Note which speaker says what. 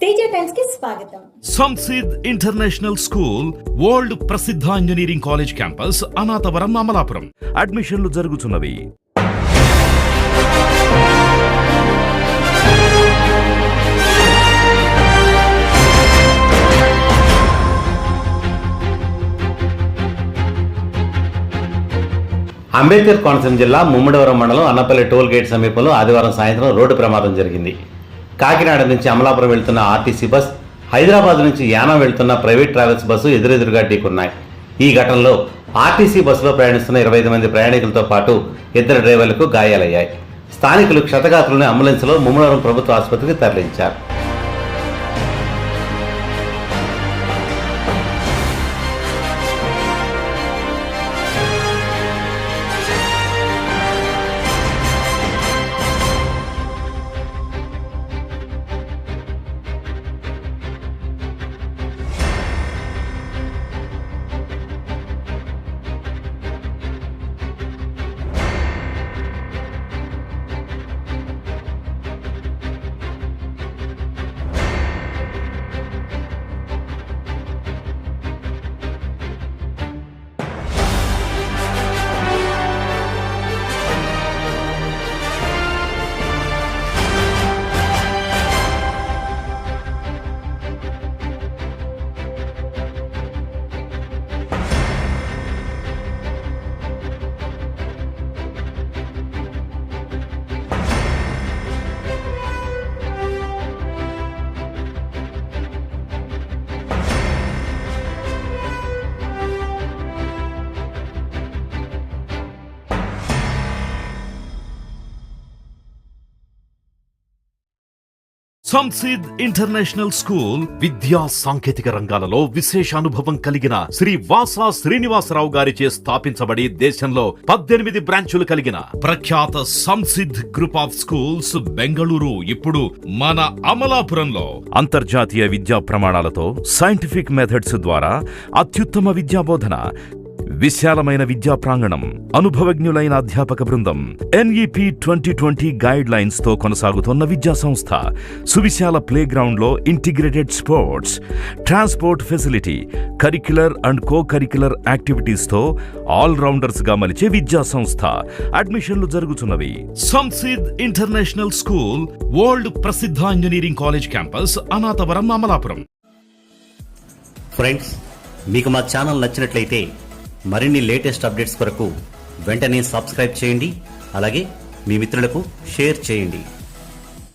Speaker 1: Teja times కి స్వాగతం.
Speaker 2: సంసిద్ international school world ప్రసిద్ధ engineering college campus Anathavaram Amalapuram. అడ్మిషన్లు జరుగుతున్నవి.
Speaker 3: అంబేద్కర్ కోనసీమ జిల్లా ముమ్మడివరం మండలం అన్నపల్లి టోల్ గేట్ సమీపంలో ఆదివారం సాయంత్రం రోడ్డు ప్రమాదం జరిగింది. కాకినాడ నుంచి అమలాపురం వెళ్తున్న ఆర్టీసీ బస్, హైదరాబాద్ నుంచి యానం వెళ్తున్న ప్రైవేట్ ట్రావెల్స్ బస్సు ఎదురెదురుగా ఢీకొన్నాయి. ఈ ఘటనలో ఆర్టీసీ బస్సులో ప్రయాణిస్తున్న 25 మంది ప్రయాణికులతో పాటు 2 డ్రైవర్లకు గాయాలయ్యాయి. స్థానికులు క్షతగాత్రులను అంబులెన్స్లో ముమ్మడివరం ప్రభుత్వ ఆసుపత్రికి తరలించారు.
Speaker 2: సంసిద్ ఇంటర్నేషనల్ స్కూల్ విద్యా సాంకేతిక రంగాలలో విశేష అనుభవం కలిగిన శ్రీ వాసా శ్రీనివాసరావు గారిచే స్థాపించబడి దేశంలో 18 బ్రాంచులు కలిగిన ప్రఖ్యాత సంసిద్ గ్రూప్ ఆఫ్ స్కూల్స్ బెంగళూరు ఇప్పుడు మన అమలాపురంలో అంతర్జాతీయ విద్యా ప్రమాణాలతో సైంటిఫిక్ మెథడ్స్ ద్వారా అత్యుత్తమ విద్యా బోధన, విశాలమైన విద్యా ప్రాంగణం, అనుభవజ్ఞులైన అధ్యాపక బృందం, NEP 2020 గైడ్ లైన్స్ తో కొనసాగుతున్న విద్యా సంస్థ, సువిశాల ప్లే గ్రౌండ్ లో integrated sports, transport facility, curricular and co curricular activities తో ఆల్ రౌండర్స్ గా మలిచే విద్యా సంస్థ. అడ్మిషన్లు జరుగుతున్నవి. సంసిద్ ఇంటర్నేషనల్ స్కూల్ వరల్డ్ ప్రసిద్ధ engineering college campus Anathavaram Amalapuram.
Speaker 3: Friends, మీకు మా ఛానల్ నచ్చినట్లయితే మరిన్ని లేటెస్ట్ అప్డేట్స్ కొరకు వెంటనే సబ్స్క్రైబ్ చేయండి. అలాగే మీ మిత్రులకు షేర్ చేయండి.